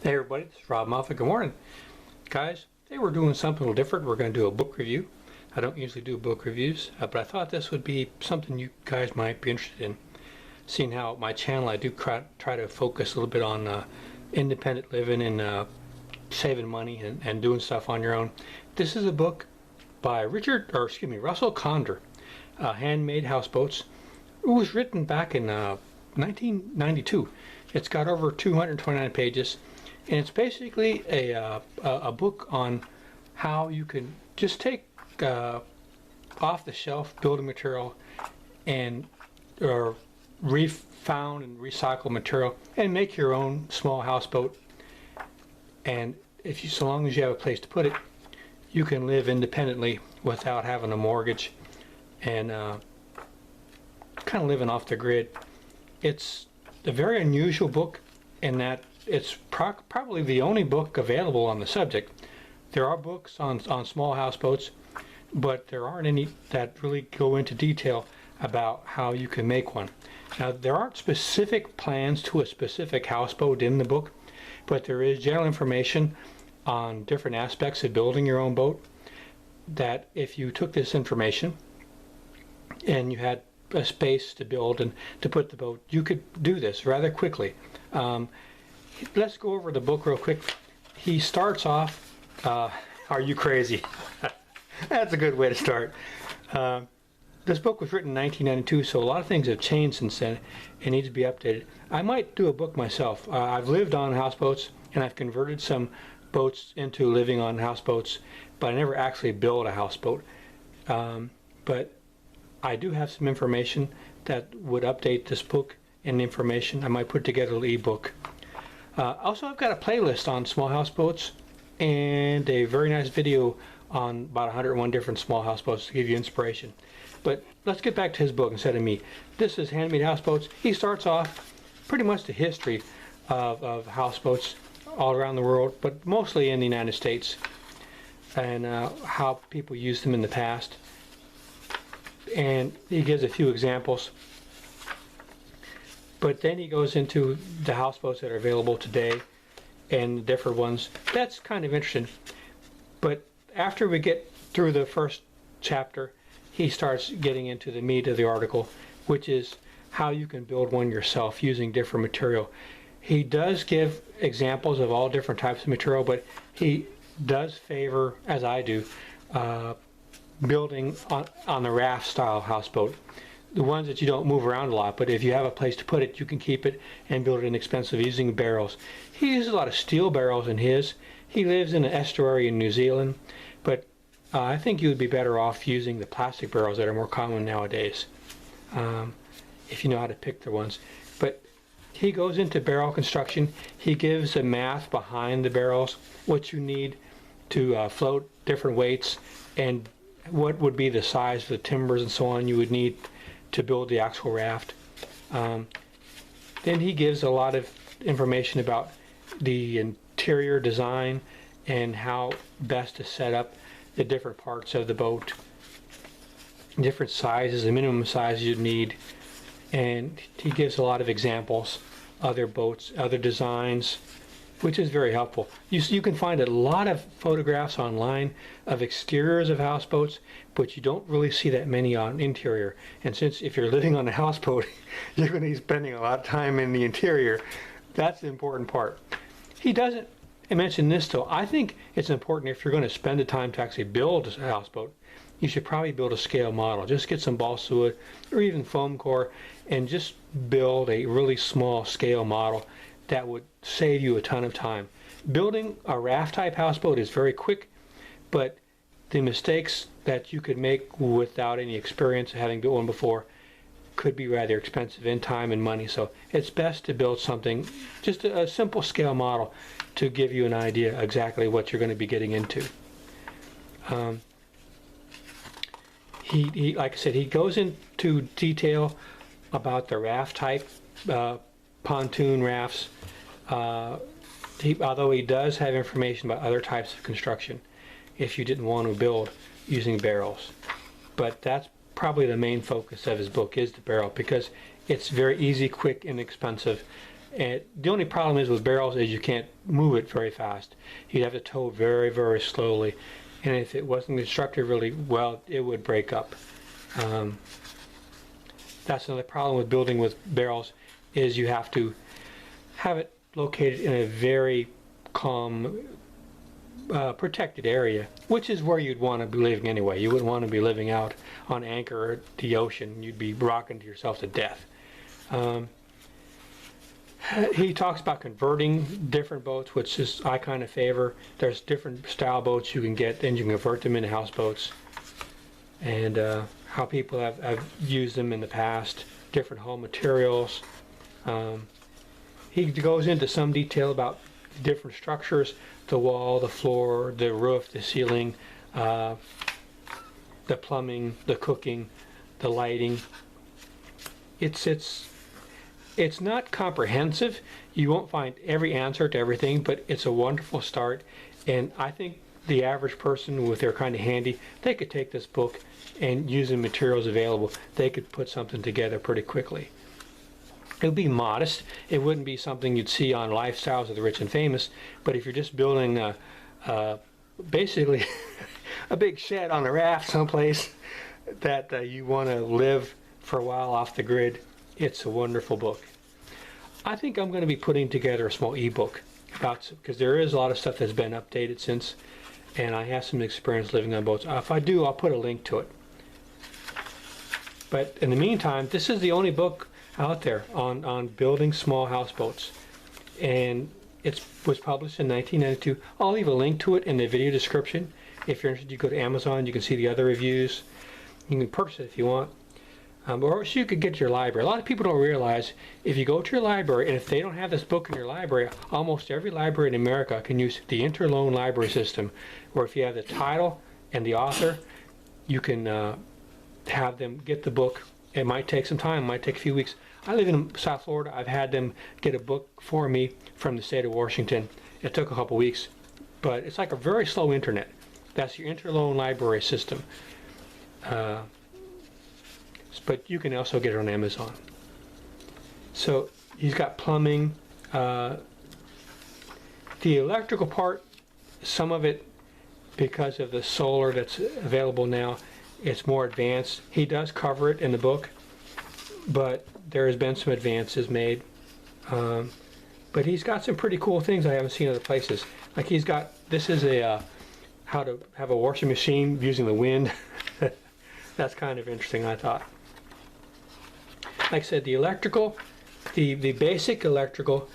Hey everybody, this is Robb Moffett. Good morning. Guys, today we're doing something a little different. We're going to do a book review. I don't usually do book reviews, but I thought this would be something you guys might be interested in. Seeing how my channel, I do try to focus a little bit on independent living and saving money and doing stuff on your own. This is a book by Russell Conder, Handmade Houseboats. It was written back in 1992. It's got over 229 pages. And it's basically a book on how you can just take off-the-shelf building material or refound and recycled material and make your own small houseboat. And so long as you have a place to put it, you can live independently without having a mortgage and kind of living off the grid. It's a very unusual book in that it's probably the only book available on the subject. There are books on small houseboats, but there aren't any that really go into detail about how you can make one. Now, there aren't specific plans to a specific houseboat in the book, but there is general information on different aspects of building your own boat, that if you took this information and you had a space to build and to put the boat, you could do this rather quickly. Let's go over the book real quick. He starts off, are you crazy? That's a good way to start. This book was written in 1992, so a lot of things have changed since then and need to be updated. I might do a book myself. I've lived on houseboats and I've converted some boats into living on houseboats, but I never actually built a houseboat. But I do have some information that would update this book and information. I might put together an ebook. Also, I've got a playlist on small houseboats and a very nice video on about 101 different small houseboats to give you inspiration. But let's get back to his book instead of me. This is Handmade Houseboats. He starts off pretty much the history of houseboats all around the world, but mostly in the United States, and how people used them in the past. And he gives a few examples. But then he goes into the houseboats that are available today and the different ones. That's kind of interesting. But after we get through the first chapter, he starts getting into the meat of the article, which is how you can build one yourself using different material. He does give examples of all different types of material, but he does favor, as I do, building on the raft style houseboat. The ones that you don't move around a lot, but if you have a place to put it, you can keep it and build it inexpensive using barrels. He uses a lot of steel barrels in his. He lives in an estuary in New Zealand, but I think you would be better off using the plastic barrels that are more common nowadays, if you know how to pick the ones. But he goes into barrel construction. He gives the math behind the barrels, what you need to float different weights, and what would be the size of the timbers and so on you would need to build the actual raft. Then he gives a lot of information about the interior design and how best to set up the different parts of the boat, different sizes, the minimum size you'd need. And he gives a lot of examples, other boats, other designs, which is very helpful. You can find a lot of photographs online of exteriors of houseboats, but you don't really see that many on interior. And since if you're living on a houseboat, you're going to be spending a lot of time in the interior. That's the important part. He doesn't mention this though. I think it's important, if you're going to spend the time to actually build a houseboat, you should probably build a scale model. Just get some balsa wood or even foam core and just build a really small scale model. That would save you a ton of time. Building a raft type houseboat is very quick, but the mistakes that you could make without any experience having built one before could be rather expensive in time and money. So it's best to build something, just a simple scale model, to give you an idea exactly what you're going to be getting into. He like I said, he goes into detail about the raft type, pontoon rafts, although he does have information about other types of construction if you didn't want to build using barrels. But that's probably the main focus of his book, is the barrel, because it's very easy, quick, inexpensive, And the only problem is with barrels is you can't move it very fast. You'd have to tow very, very slowly. And if it wasn't constructed really well, it would break up. That's another problem with building with barrels, is you have to have it located in a very calm, protected area, which is where you'd want to be living anyway. You wouldn't want to be living out on anchor at the ocean. You'd be rocking yourself to death. He talks about converting different boats, which is I kind of favor. There's different style boats you can get, and you can convert them into houseboats. And how people have used them in the past, different hull materials. He goes into some detail about different structures, the wall, the floor, the roof, the ceiling, the plumbing, the cooking, the lighting. It's not comprehensive. You won't find every answer to everything, but it's a wonderful start. And I think the average person with their kind of handy, they could take this book and using materials available, they could put something together pretty quickly. It would be modest. It wouldn't be something you'd see on Lifestyles of the Rich and Famous, but if you're just building basically a big shed on a raft someplace that you want to live for a while off the grid, it's a wonderful book. I think I'm going to be putting together a small ebook because there is a lot of stuff that's been updated since, and I have some experience living on boats. If I do, I'll put a link to it. But in the meantime, this is the only book out there on building small houseboats, and it was published in 1992. I'll leave a link to it in the video description. If you're interested, you go to Amazon, you can see the other reviews. You can purchase it if you want. Or you could get to your library. A lot of people don't realize if you go to your library, and if they don't have this book in your library, almost every library in America can use the interloan library system, where if you have the title and the author, you can have them get the book. It might take some time, it might take a few weeks. I live in South Florida. I've had them get a book for me from the state of Washington. It took a couple weeks, but it's like a very slow internet. That's your interloan library system. But you can also get it on Amazon. So he's got plumbing. The electrical part, some of it, because of the solar that's available now, it's more advanced. He does cover it in the book, but there has been some advances made. But he's got some pretty cool things I haven't seen other places. Like he's got, this is a how to have a washing machine using the wind. That's kind of interesting, I thought. Like I said, the electrical, the basic electrical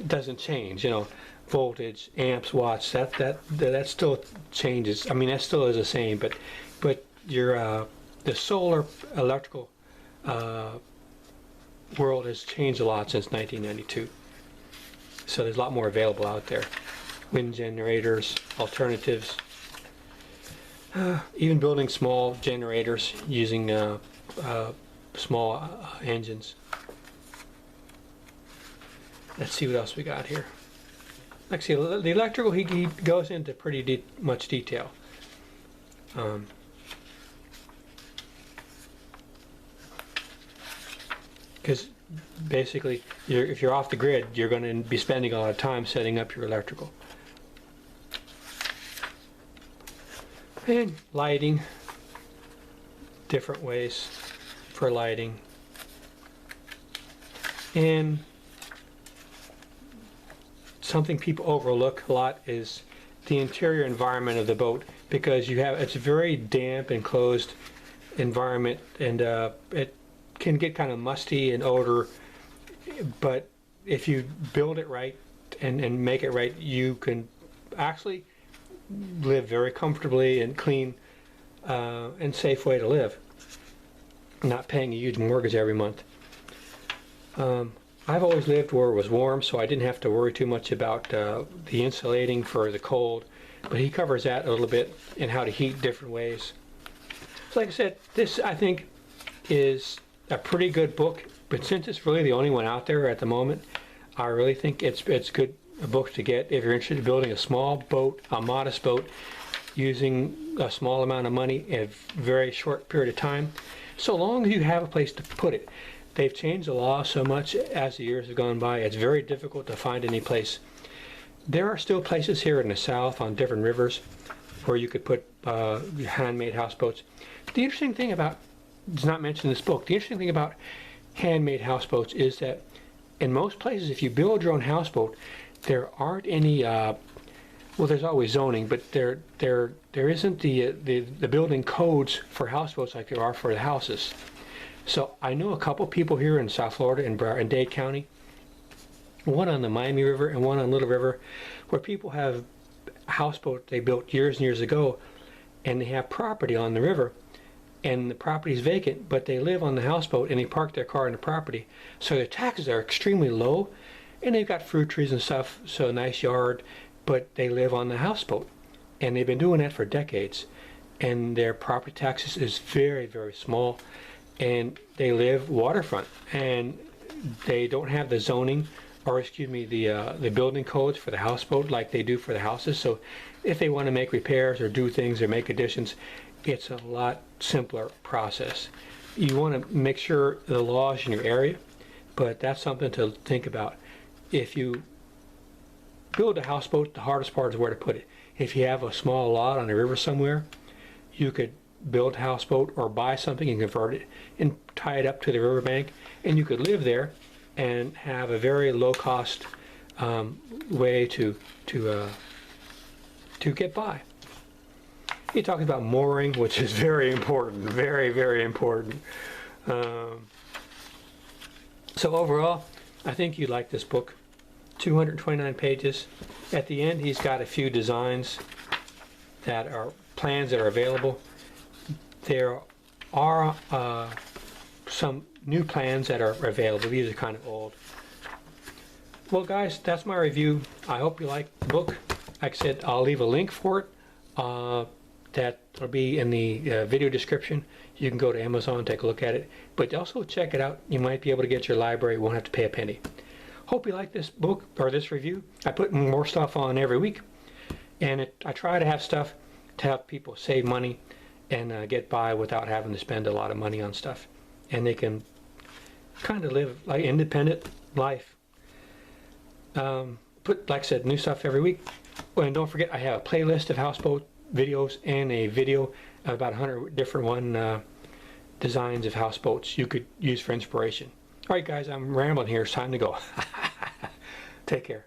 doesn't change. You know, voltage, amps, watts. That still changes. I mean, that still is the same. But your the solar electrical world has changed a lot since 1992. So there's a lot more available out there. Wind generators, alternatives, even building small generators using small engines. Let's see what else we got here. Like I see, the electrical, he goes into pretty much detail. Because basically, if you're off the grid, you're going to be spending a lot of time setting up your electrical. And lighting, different ways for lighting. And something people overlook a lot is the interior environment of the boat, because it's a very damp and closed environment, and it can get kind of musty and odor, but if you build it right and make it right, you can actually live very comfortably and clean and safe way to live, not paying a huge mortgage every month. I've always lived where it was warm, so I didn't have to worry too much about the insulating for the cold, but he covers that a little bit and how to heat different ways. So like I said, this I think is a pretty good book, but since it's really the only one out there at the moment, I really think it's good a book to get if you're interested in building a small boat, a modest boat, using a small amount of money in a very short period of time, so long as you have a place to put it. they've changed the law so much as the years have gone by. It's very difficult to find any place. There are still places here in the South on different rivers where you could put handmade houseboats. The interesting thing about, it's not mentioned in this book, the interesting thing about handmade houseboats is that in most places, if you build your own houseboat, there aren't any, well, there's always zoning, but there isn't the building codes for houseboats like there are for the houses. So I know a couple people here in South Florida, in Dade County, one on the Miami River and one on Little River, where people have houseboat they built years and years ago, and they have property on the river, and the property is vacant, but they live on the houseboat and they park their car on the property. So their taxes are extremely low, and they've got fruit trees and stuff, so a nice yard, but they live on the houseboat. And they've been doing that for decades. And their property taxes is very, very small. And they live waterfront. And they don't have the zoning, or excuse me, the building codes for the houseboat like they do for the houses. So if they want to make repairs or do things or make additions, it's a lot simpler process. You want to make sure the laws in your area, but that's something to think about. If you build a houseboat, the hardest part is where to put it. If you have a small lot on a river somewhere, you could build a houseboat or buy something and convert it and tie it up to the riverbank, and you could live there and have a very low-cost way to get by. He talks about mooring, which is very important, very, very important. So overall, I think you like this book. 229 pages. At the end, he's got a few designs that are plans that are available. There are some new plans that are available. These are kind of old. Well, guys, that's my review. I hope you like the book. Like I said, I'll leave a link for it. That will be in the video description. You can go to Amazon and take a look at it. But also check it out. You might be able to get your library. You won't have to pay a penny. Hope you like this book or this review. I put more stuff on every week. And I try to have stuff to help people save money and get by without having to spend a lot of money on stuff. And they can kind of live like independent life. Like I said, new stuff every week. Oh, and don't forget, I have a playlist of houseboat videos and a video of about 100 different designs of houseboats you could use for inspiration. All right, guys, I'm rambling here. It's time to go. Take care.